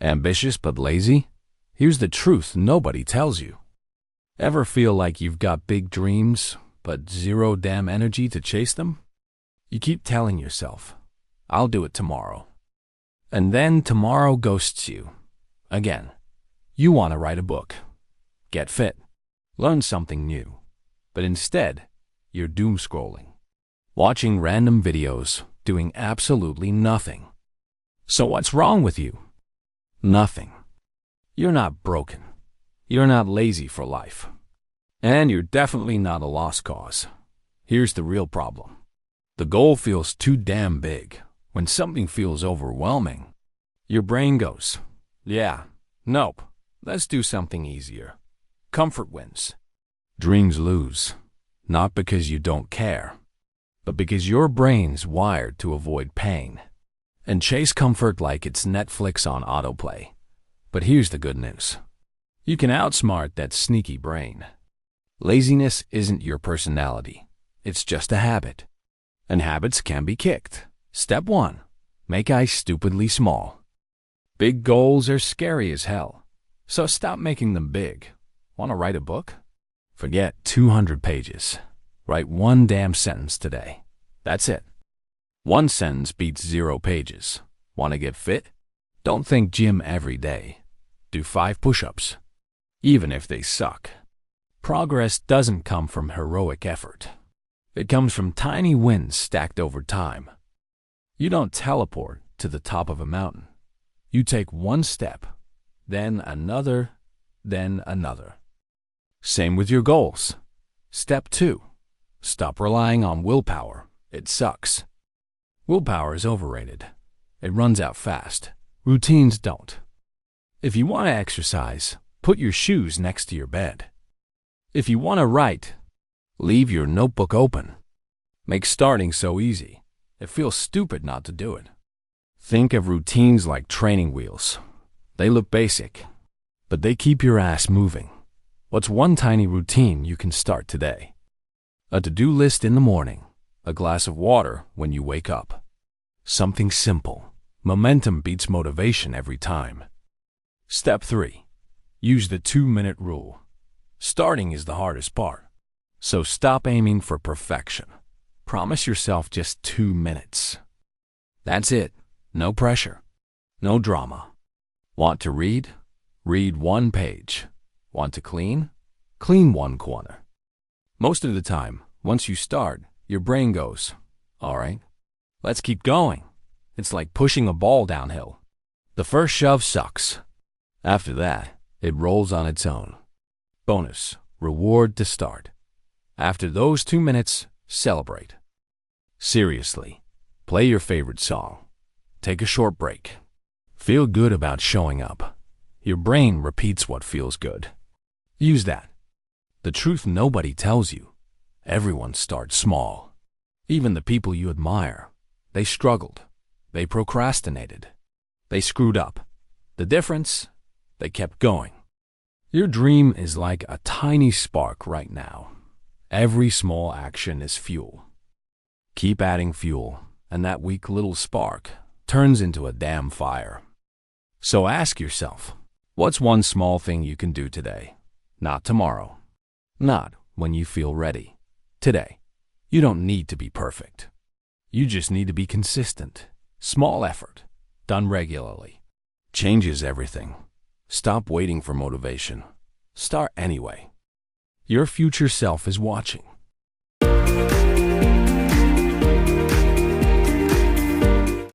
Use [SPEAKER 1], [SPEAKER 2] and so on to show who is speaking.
[SPEAKER 1] Ambitious but lazy? Here's the truth nobody tells you. Ever feel like you've got big dreams, but zero damn energy to chase them? You keep telling yourself, I'll do it tomorrow. And then tomorrow ghosts you. Again. You want to write a book, get fit, learn something new. But instead, you're doom scrolling, watching random videos, doing absolutely nothing. So what's wrong with you? Nothing. You're not broken. You're not lazy for life. And you're definitely not a lost cause. Here's the real problem. The goal feels too damn big. When something feels overwhelming, your brain goes, yeah, nope, let's do something easier. Comfort wins. Dreams lose, not because you don't care, but because your brain's wired to avoid pain and chase comfort like it's Netflix on autoplay. But here's the good news. You can outsmart that sneaky brain. Laziness isn't your personality. It's just a habit. And habits can be kicked. Step 1. Make eyes stupidly small. Big goals are scary as hell. So stop making them big. Want to write a book? Forget 200 pages. Write one damn sentence today. That's it. One sentence beats 0 pages. Want to get fit? Don't think gym every day. Do 5 push-ups, even if they suck. Progress doesn't come from heroic effort. It comes from tiny wins stacked over time. You don't teleport to the top of a mountain. You take one step, then another, then another. Same with your goals. Step 2. Stop relying on willpower. It sucks. Willpower is overrated. It runs out fast. Routines don't. If you want to exercise, put your shoes next to your bed. If you want to write, leave your notebook open. Make starting so easy. It feels stupid not to do it. Think of routines like training wheels. They look basic, but they keep your ass moving. What's one tiny routine you can start today? A to-do list in the morning. A glass of water when you wake up. Something simple. Momentum beats motivation every time. Step 3. Use the 2-minute rule. Starting is the hardest part. So stop aiming for perfection. Promise yourself just 2 minutes. That's it. No pressure. No drama. Want to read? Read 1 page. Want to clean? Clean 1 corner. Most of the time, once you start, your brain goes, all right, let's keep going. It's like pushing a ball downhill. The first shove sucks. After that, it rolls on its own. Bonus, reward to start. After those 2 minutes, celebrate. Seriously, play your favorite song. Take a short break. Feel good about showing up. Your brain repeats what feels good. Use that. The truth nobody tells you. Everyone starts small. Even the people you admire. They struggled. They procrastinated. They screwed up. The difference? They kept going. Your dream is like a tiny spark right now. Every small action is fuel. Keep adding fuel, and that weak little spark turns into a damn fire. So ask yourself, what's one small thing you can do today? Not tomorrow. Not when you feel ready. Today. You don't need to be perfect. You just need to be consistent. Small effort, done regularly, changes everything. Stop waiting for motivation. Start anyway. Your future self is watching.